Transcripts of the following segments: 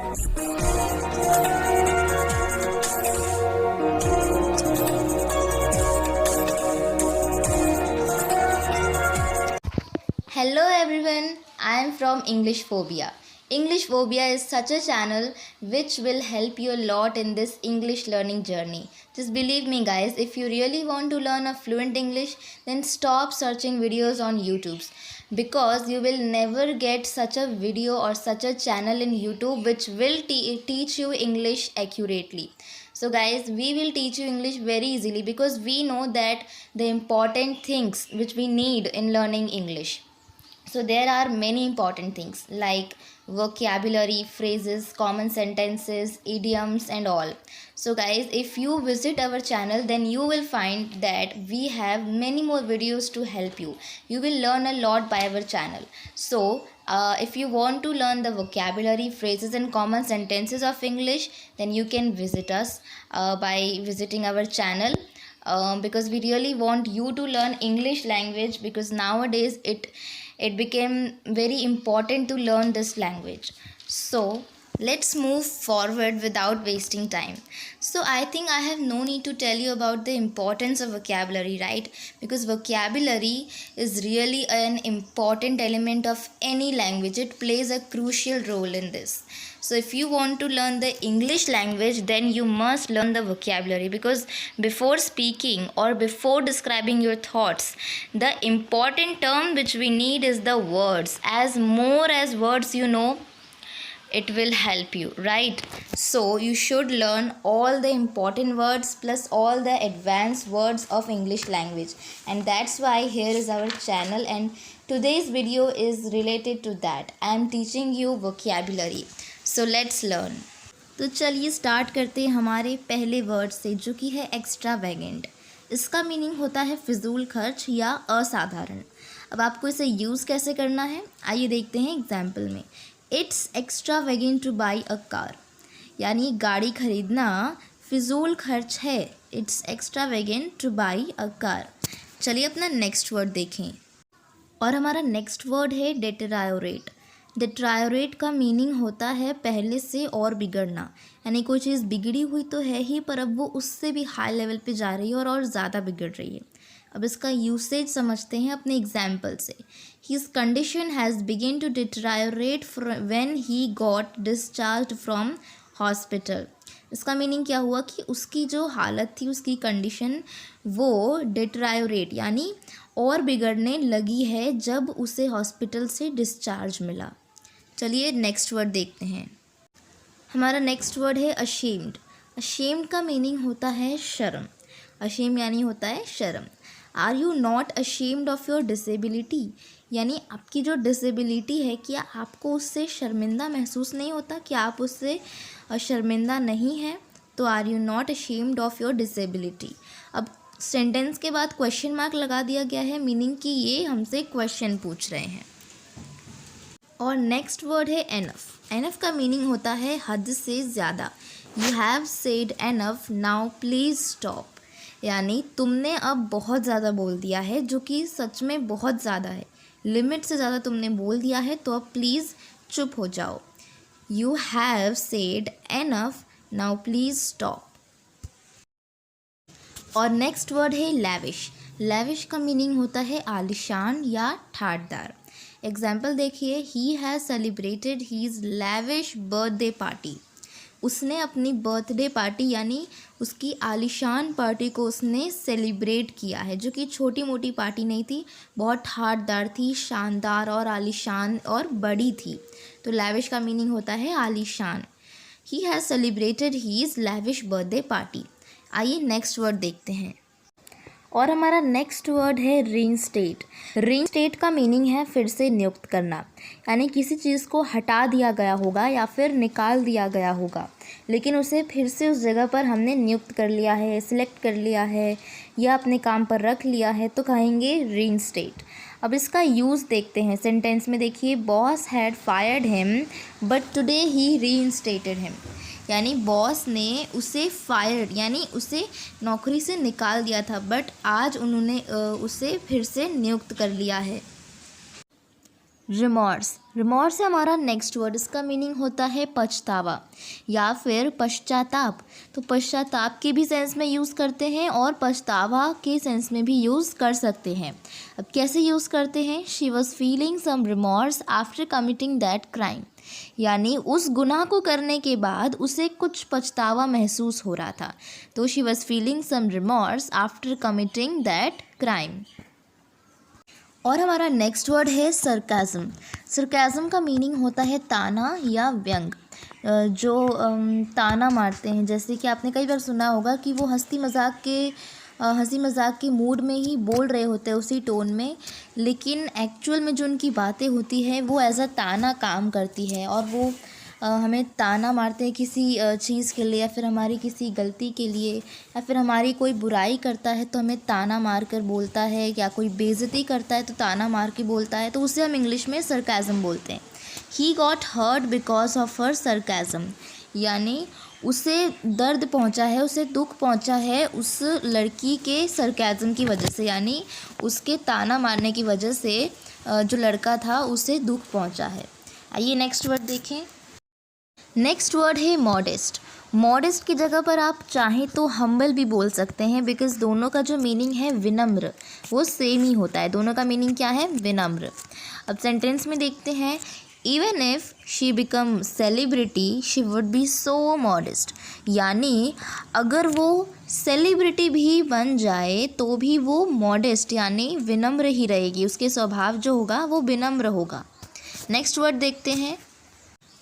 Hello everyone, I am from English Phobia. English Phobia is such a channel which will help you a lot in this English learning journey. Just believe me guys, if you really want to learn a fluent English, then stop searching videos on YouTube, because you will never get such a video or such a channel in YouTube which will teach you English accurately. So guys, we will teach you English very easily because we know that the important things which we need in learning English. So there are many important things like vocabulary, phrases, common sentences, idioms and all. So guys, if you visit our channel, then you will find that we have many more videos to help you. You will learn a lot by our channel. So if you want to learn the vocabulary, phrases and common sentences of English, then you can visit us by visiting our channel. Because we really want you to learn English language, because nowadays it became very important to learn this language. So let's move forward without wasting time. So I think I have no need to tell you about the importance of vocabulary, right? Because vocabulary is really an important element of any language. It plays a crucial role in this. So if you want to learn the English language, then you must learn the vocabulary, because before speaking or before describing your thoughts, the important term which we need is the words. As more as words you know, it will help you, right? So you should learn all the important words plus all the advanced words of English language, and that's why here is our channel, and today's video is related to that. I am teaching you vocabulary. So let's learn. तो चलिए start करते हैं हमारे पहले word से, जो कि है एक्स्ट्रावेगेंट. इसका मीनिंग होता है फिजूल खर्च या असाधारण. अब आपको इसे यूज़ कैसे करना है, आइए देखते हैं एग्जाम्पल में. It's extravagant two by a car, यानी गाड़ी खरीदना फिजूल खर्च है. It's extravagant two by a car. चलिए अपना नेक्स्ट वर्ड देखें, और हमारा नेक्स्ट वर्ड है डेटेरायोरेट. डेटेरायोरेट का मीनिंग होता है पहले से और बिगड़ना, यानी कोई चीज़ बिगड़ी हुई तो है ही, पर अब वो उससे भी हाई लेवल पे जा रही है और ज़्यादा बिगड़ रही है. अब इसका यूसेज समझते हैं अपने एग्जाम्पल से. His condition has begun to deteriorate when he got discharged from hospital. इसका मीनिंग क्या हुआ कि उसकी जो हालत थी, उसकी कंडीशन, वो डिटेरायोरेट यानी और बिगड़ने लगी है जब उसे हॉस्पिटल से डिस्चार्ज मिला. चलिए नेक्स्ट वर्ड देखते हैं. हमारा नेक्स्ट वर्ड है अशेम्ड. अशेम्ड का मीनिंग होता है शर्म. अशेम यानी होता है शर्म. Are you not ashamed of your disability, यानी आपकी जो डिसेबिलिटी है, क्या आपको उससे शर्मिंदा महसूस नहीं होता, कि आप उससे शर्मिंदा नहीं हैं? तो are you not ashamed of your disability. अब सेंटेंस के बाद क्वेश्चन मार्क लगा दिया गया है, मीनिंग कि ये हमसे क्वेश्चन पूछ रहे हैं. और नेक्स्ट वर्ड है एनफ. एनफ का मीनिंग होता है हद से ज़्यादा. You have said enough, now please stop, यानी तुमने अब बहुत ज़्यादा बोल दिया है, जो कि सच में बहुत ज़्यादा है. लिमिट से ज़्यादा तुमने बोल दिया है, तो अब प्लीज़ चुप हो जाओ. You have said enough, now please stop. और नेक्स्ट वर्ड है लैविश. लैविश का मीनिंग होता है आलिशान या ठाटदार. एग्जाम्पल देखिए. He has celebrated his lavish birthday party. उसने अपनी बर्थडे पार्टी यानी उसकी आलिशान पार्टी को उसने सेलिब्रेट किया है, जो कि छोटी मोटी पार्टी नहीं थी, बहुत ठाटदार थी, शानदार और आलिशान और बड़ी थी. तो लैविश का मीनिंग होता है आलिशान. He has celebrated his lavish birthday party. आइए नेक्स्ट वर्ड देखते हैं, और हमारा नेक्स्ट वर्ड है रीइंस्टेट. रीइंस्टेट का मीनिंग है फिर से नियुक्त करना, यानी किसी चीज़ को हटा दिया गया होगा या फिर निकाल दिया गया होगा, लेकिन उसे फिर से उस जगह पर हमने नियुक्त कर लिया है, सिलेक्ट कर लिया है या अपने काम पर रख लिया है, तो कहेंगे रीइंस्टेट. अब इसका यूज़ देखते हैं. सेंटेंस में देखिए. Boss had fired him but today he reinstated him, यानी बॉस ने उसे फायर यानी उसे नौकरी से निकाल दिया था, बट आज उन्होंने उसे फिर से नियुक्त कर लिया है. रिमॉर्स, रिमॉर्स है हमारा नेक्स्ट वर्ड। इसका मीनिंग होता है पछतावा या फिर पश्चाताप। तो पश्चाताप के भी सेंस में यूज़ करते हैं और पछतावा के सेंस में भी यूज़ कर सकते हैं। अब कैसे यूज़ करते हैं? She was feeling some remorse after committing that crime, यानी उस गुनाह को करने के बाद उसे कुछ पछतावा महसूस हो रहा था। तो she was feeling some remorse after committing that crime. और हमारा नेक्स्ट वर्ड है सरकाज़म। सरकाज़म का मीनिंग होता है ताना या व्यंग। जो ताना मारते हैं, जैसे कि आपने कई बार सुना होगा कि वो हंसी मजाक के मूड में ही बोल रहे होते हैं उसी टोन में, लेकिन एक्चुअल में जो उनकी बातें होती हैं वो एज अ ताना काम करती है। और वो हमें ताना मारते हैं किसी चीज़ के लिए, या फिर हमारी किसी गलती के लिए, या फिर हमारी कोई बुराई करता है तो हमें ताना मार कर बोलता है, या कोई बेइज्जती करता है तो ताना मार के बोलता है, तो उसे हम इंग्लिश में सरकाज़म बोलते हैं। He got hurt because of her sarcasm, यानी उसे दर्द पहुंचा है, उसे दुख पहुंचा है उस लड़की के सरकाज़म की वजह से, यानी उसके ताना मारने की वजह से जो लड़का था उसे दुख पहुंचा है। आइए नेक्स्ट वर्ड देखें। नेक्स्ट वर्ड है मॉडेस्ट। मॉडेस्ट की जगह पर आप चाहें तो हम्बल भी बोल सकते हैं, बिकॉज दोनों का जो मीनिंग है विनम्र वो सेम ही होता है। दोनों का मीनिंग क्या है? विनम्र। अब सेंटेंस में देखते हैं, even if she become celebrity she would be so modest, यानी अगर वो सेलिब्रिटी भी बन जाए तो भी वो मॉडेस्ट यानी विनम्र ही रहेगी, उसके स्वभाव जो होगा वो विनम्र होगा। नेक्स्ट वर्ड देखते हैं।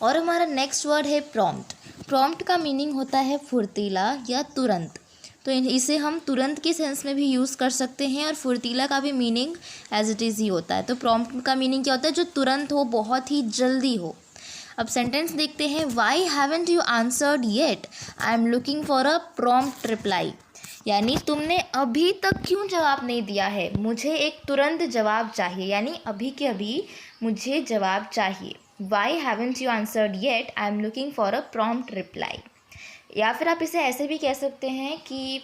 और हमारा नेक्स्ट वर्ड है प्रॉम्प्ट। प्रॉम्प्ट का मीनिंग होता है फुर्तीला या तुरंत। तो इसे हम तुरंत के सेंस में भी यूज़ कर सकते हैं, और फुर्तीला का भी मीनिंग एज इट इज़ ही होता है। तो प्रॉम्प्ट का मीनिंग क्या होता है? जो तुरंत हो, बहुत ही जल्दी हो। अब सेंटेंस देखते हैं, why haven't you answered yet, I am looking for a prompt reply, यानी तुमने अभी तक क्यों जवाब नहीं दिया है, मुझे एक तुरंत जवाब चाहिए, यानी अभी के अभी मुझे जवाब चाहिए। Why haven't you answered yet? I am looking for a prompt reply. या फिर आप इसे ऐसे भी कह सकते हैं कि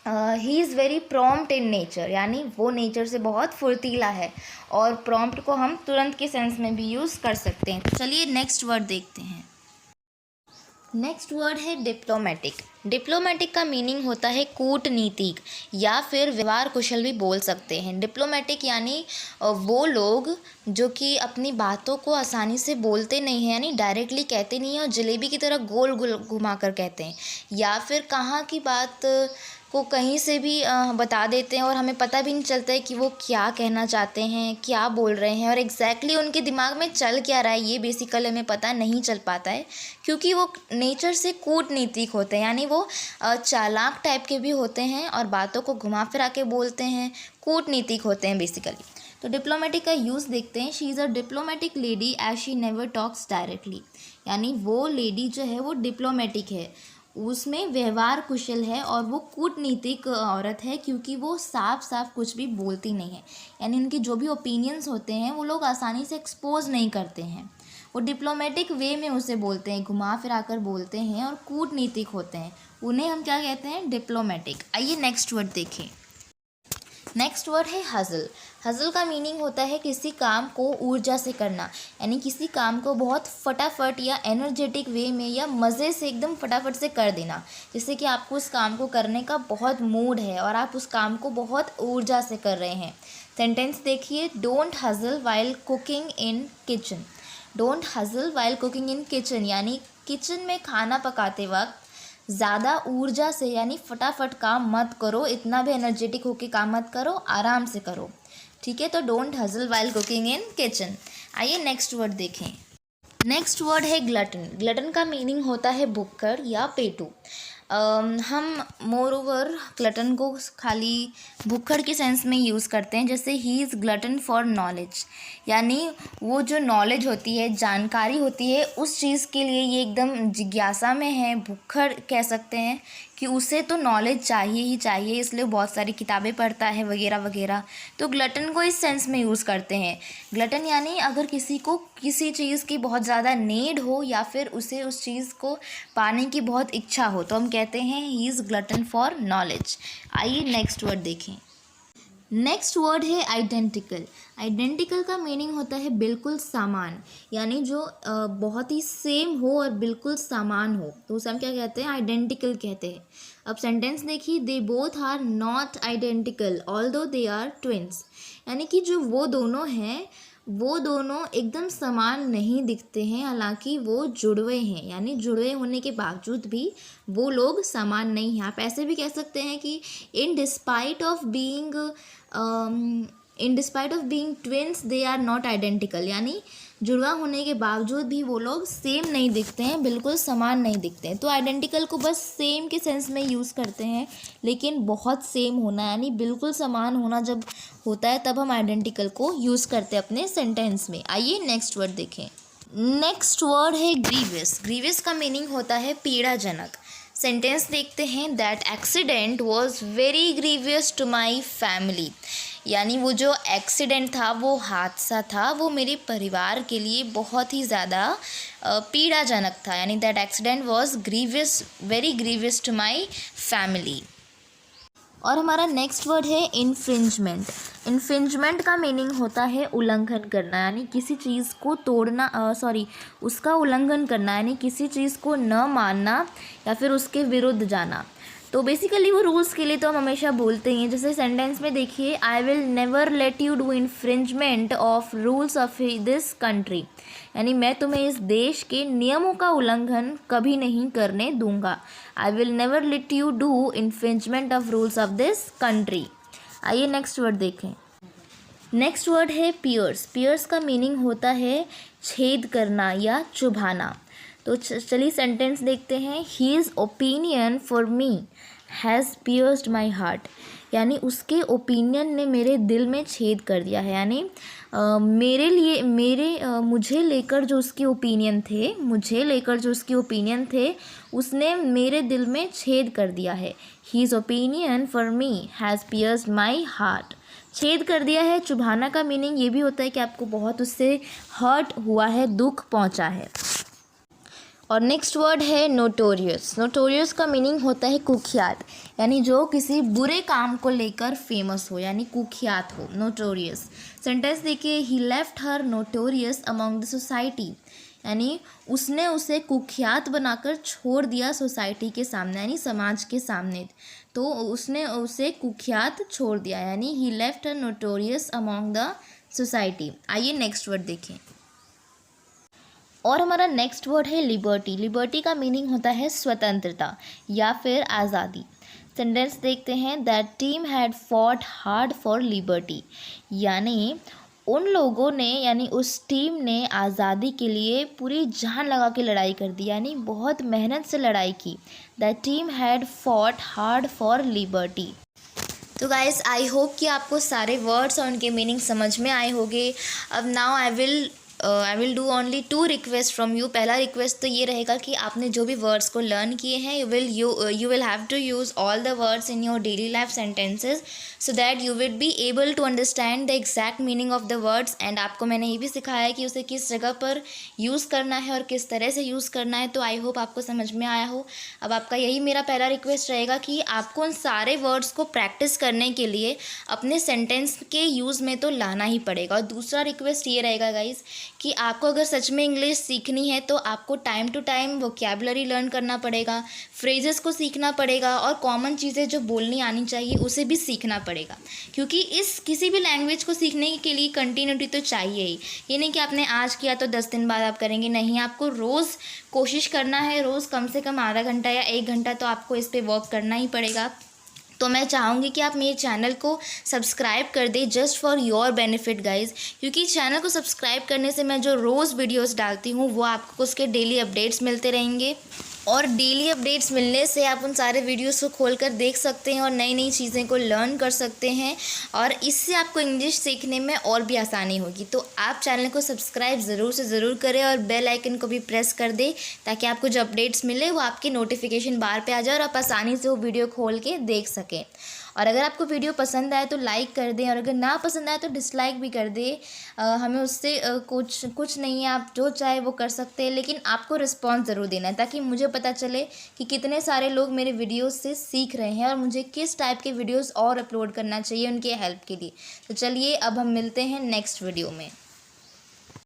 he is very prompt in nature, यानी वो नेचर से बहुत फुर्तीला है। और प्रॉम्प्ट को हम तुरंत के सेंस में भी यूज़ कर सकते हैं। तो चलिए नेक्स्ट वर्ड देखते हैं। नेक्स्ट वर्ड है डिप्लोमेटिक। डिप्लोमेटिक का मीनिंग होता है कूटनीतिक या फिर व्यवहार कुशल भी बोल सकते हैं। डिप्लोमेटिक यानी वो लोग जो कि अपनी बातों को आसानी से बोलते नहीं हैं, यानी डायरेक्टली कहते नहीं हैं और जलेबी की तरह गोल गोल घुमा कर कहते हैं, या फिर कहाँ की बात को कहीं से भी बता देते हैं और हमें पता भी नहीं चलता है कि वो क्या कहना चाहते हैं, क्या बोल रहे हैं, और एग्जैक्टली उनके दिमाग में चल क्या रहा है ये बेसिकली हमें पता नहीं चल पाता है, क्योंकि वो नेचर से कूटनीतिक होते हैं, यानी वो चालाक टाइप के भी होते हैं और बातों को घुमा फिरा के बोलते हैं, कूटनीतिक होते हैं बेसिकली। तो डिप्लोमेटिक का यूज़ देखते हैं। She is a diplomatic lady as she never talks directly, यानी वो लेडी जो है वो डिप्लोमेटिक है, उसमें व्यवहार कुशल है, और वो कूटनीतिक औरत है क्योंकि वो साफ साफ कुछ भी बोलती नहीं है, यानी उनके जो भी ओपिनियंस होते हैं वो लोग आसानी से एक्सपोज नहीं करते हैं। वो डिप्लोमेटिक वे में उसे बोलते हैं, घुमा फिरा कर बोलते हैं और कूटनीतिक होते हैं, उन्हें हम क्या कहते हैं? डिप्लोमेटिक। आइए नेक्स्ट वर्ड देखें। नेक्स्ट वर्ड है हज़ल। हज़ल का मीनिंग होता है किसी काम को ऊर्जा से करना, यानी किसी काम को बहुत फटाफट या एनर्जेटिक वे में या मज़े से एकदम फटाफट से कर देना, जैसे कि आपको उस काम को करने का बहुत मूड है और आप उस काम को बहुत ऊर्जा से कर रहे हैं। सेंटेंस देखिए, don't hassle while cooking in kitchen. Don't hassle while cooking in kitchen, यानी किचन में खाना पकाते वक्त ज़्यादा ऊर्जा से यानी फटाफट काम मत करो, इतना भी एनर्जेटिक होके काम मत करो, आराम से करो, ठीक है। तो don't hassle while cooking in kitchen. आइए नेक्स्ट वर्ड देखें। नेक्स्ट वर्ड है ग्लटन। ग्लटन का मीनिंग होता है भुक्कड़ या पेटू। हम मोर ओवर ग्लटन को खाली भुक्कड़ के सेंस में यूज़ करते हैं, जैसे he is glutton for knowledge, यानी वो जो नॉलेज होती है, जानकारी होती है, उस चीज़ के लिए ये एकदम जिज्ञासा में है, भुक्कड़ कह सकते हैं कि उसे तो नॉलेज चाहिए ही चाहिए, इसलिए बहुत सारी किताबें पढ़ता है वगैरह वगैरह। तो ग्लटन को इस सेंस में यूज़ करते हैं। ग्लटन यानी अगर किसी को किसी चीज़ की बहुत ज़्यादा नीड हो या फिर उसे उस चीज़ को पाने की बहुत इच्छा हो, तो हम कहते हैं he is glutton for knowledge. आइए नेक्स्ट वर्ड देखें। नेक्स्ट वर्ड है आइडेंटिकल। आइडेंटिकल का मीनिंग होता है बिल्कुल समान, यानी जो बहुत ही सेम हो और बिल्कुल समान हो, तो उसे हम क्या कहते हैं, आइडेंटिकल कहते हैं। अब सेंटेंस देखिए, they both are not identical although they are twins, यानी कि जो वो दोनों हैं वो दोनों एकदम समान नहीं दिखते हैं, हालांकि वो जुड़वे हैं, यानी जुड़वे होने के बावजूद भी वो लोग समान नहीं हैं। आप ऐसे भी कह सकते हैं कि in despite of being twins they are not identical, यानी जुड़वा होने के बावजूद भी वो लोग सेम नहीं दिखते हैं, बिल्कुल समान नहीं दिखते हैं। तो आइडेंटिकल को बस सेम के सेंस में यूज़ करते हैं, लेकिन बहुत सेम होना यानी बिल्कुल समान होना जब होता है तब हम आइडेंटिकल को यूज़ करते हैं अपने सेंटेंस में। आइए नेक्स्ट वर्ड देखें। नेक्स्ट वर्ड है ग्रीवियस। ग्रीवियस का मीनिंग होता है पीड़ाजनक। सेंटेंस देखते हैं, that accident was very grievous to my family, यानी वो जो एक्सीडेंट था, वो हादसा था, वो मेरे परिवार के लिए बहुत ही ज़्यादा पीड़ाजनक था, यानी that accident was grievous, very grievous to my family. और हमारा नेक्स्ट वर्ड है इन्फ्रिंजमेंट। इन्फ्रिंजमेंट का मीनिंग होता है उल्लंघन करना, यानी किसी चीज़ को तोड़ना, उसका उल्लंघन करना, यानी किसी चीज़ को न मानना या फिर उसके विरुद्ध जाना। तो बेसिकली वो रूल्स के लिए तो हम हमेशा बोलते ही हैं, जैसे सेंटेंस में देखिए, I will never let you do infringement of rules of this country, यानी मैं तुम्हें इस देश के नियमों का उल्लंघन कभी नहीं करने दूंगा। I will never let you do infringement of rules of this country. आइए नेक्स्ट वर्ड देखें। नेक्स्ट वर्ड है पियर्स। पियर्स का मीनिंग होता है छेद करना या चुभाना। तो चलिए सेंटेंस देखते हैं, his opinion for me has pierced my heart, यानी उसके ओपिनियन ने मेरे दिल में छेद कर दिया है, यानी मुझे लेकर जो उसके ओपिनियन थे उसने मेरे दिल में छेद कर दिया है। His opinion for me has pierced my heart, छेद कर दिया है। चुभाना का मीनिंग ये भी होता है कि आपको बहुत उससे हर्ट हुआ है, दुख पहुंचा है। और नेक्स्ट वर्ड है नोटोरियस। नोटोरियस का मीनिंग होता है कुख्यात, यानी जो किसी बुरे काम को लेकर फेमस हो, यानी कुख्यात हो, नोटोरियस। सेंटेंस देखिए, he left her notorious among the society, यानी उसने उसे कुख्यात बनाकर छोड़ दिया सोसाइटी के सामने, यानी समाज के सामने। तो उसने उसे कुख्यात छोड़ दिया, यानी he left her notorious among the society. आइए नेक्स्ट वर्ड देखें। और हमारा नेक्स्ट वर्ड है लिबर्टी। लिबर्टी का मीनिंग होता है स्वतंत्रता या फिर आज़ादी। सेंटेंस देखते हैं, that team had fought hard for liberty, यानी उन लोगों ने, यानी उस टीम ने आज़ादी के लिए पूरी जान लगा के लड़ाई कर दी, यानी बहुत मेहनत से लड़ाई की। That team had fought hard for liberty. तो गाइस, आई होप कि आपको सारे वर्ड्स और उनके मीनिंग समझ में आए होंगे। अब now I will do only 2 request from you. पहला रिक्वेस्ट तो ये रहेगा कि आपने जो भी वर्ड्स को लर्न किए हैं, you will have to use all the words in your daily life sentences so that you will be able to understand the exact meaning of the words. And आपको मैंने ये भी सिखाया है कि उसे किस जगह पर यूज़ करना है और किस तरह से यूज़ करना है। तो आई होप आपको समझ में आया हो। अब आपका यही मेरा पहला रिक्वेस्ट रहेगा कि आपको उन सारे वर्ड्स को प्रैक्टिस करने के लिए अपने सेंटेंस के यूज़ में तो लाना ही पड़ेगा। और दूसरा रिक्वेस्ट ये रहेगा गाइज़ कि आपको अगर सच में इंग्लिश सीखनी है तो आपको time to time vocabulary learn करना पड़ेगा, फ्रेजेस को सीखना पड़ेगा और कॉमन चीज़ें जो बोलनी आनी चाहिए उसे भी सीखना पड़ेगा, क्योंकि इस किसी भी लैंग्वेज को सीखने के लिए कंटिन्यूटी तो चाहिए ही। ये नहीं कि आपने आज किया तो 10 दिन बाद आप करेंगे, नहीं, आपको रोज़ कोशिश करना है, रोज़ कम से कम आधा घंटा या 1 घंटा तो आपको इस पर वर्क करना ही पड़ेगा। तो मैं चाहूँगी कि आप मेरे चैनल को सब्सक्राइब कर दें just for your benefit guys, क्योंकि चैनल को सब्सक्राइब करने से मैं जो रोज़ वीडियोस डालती हूँ वो आपको उसके डेली अपडेट्स मिलते रहेंगे। और डेली अपडेट्स मिलने से आप उन सारे वीडियोस को खोलकर देख सकते हैं और नई नई चीज़ें को लर्न कर सकते हैं, और इससे आपको इंग्लिश सीखने में और भी आसानी होगी। तो आप चैनल को सब्सक्राइब ज़रूर से ज़रूर करें और बेल आइकन को भी प्रेस कर दें ताकि आपको जो अपडेट्स मिले वो आपके नोटिफिकेशन बार पे आ जाए और आप आसानी से वो वीडियो खोल के देख सकें। और अगर आपको वीडियो पसंद आए तो लाइक कर दें, और अगर ना पसंद आए तो डिसलाइक भी कर दें। हमें उससे कुछ नहीं है, आप जो चाहे वो कर सकते हैं, लेकिन आपको रिस्पॉन्स ज़रूर देना है ताकि मुझे पता चले कि कितने सारे लोग मेरे वीडियोस से सीख रहे हैं और मुझे किस टाइप के वीडियोस और अपलोड करना चाहिए उनके हेल्प के लिए। तो चलिए अब हम मिलते हैं नेक्स्ट वीडियो में।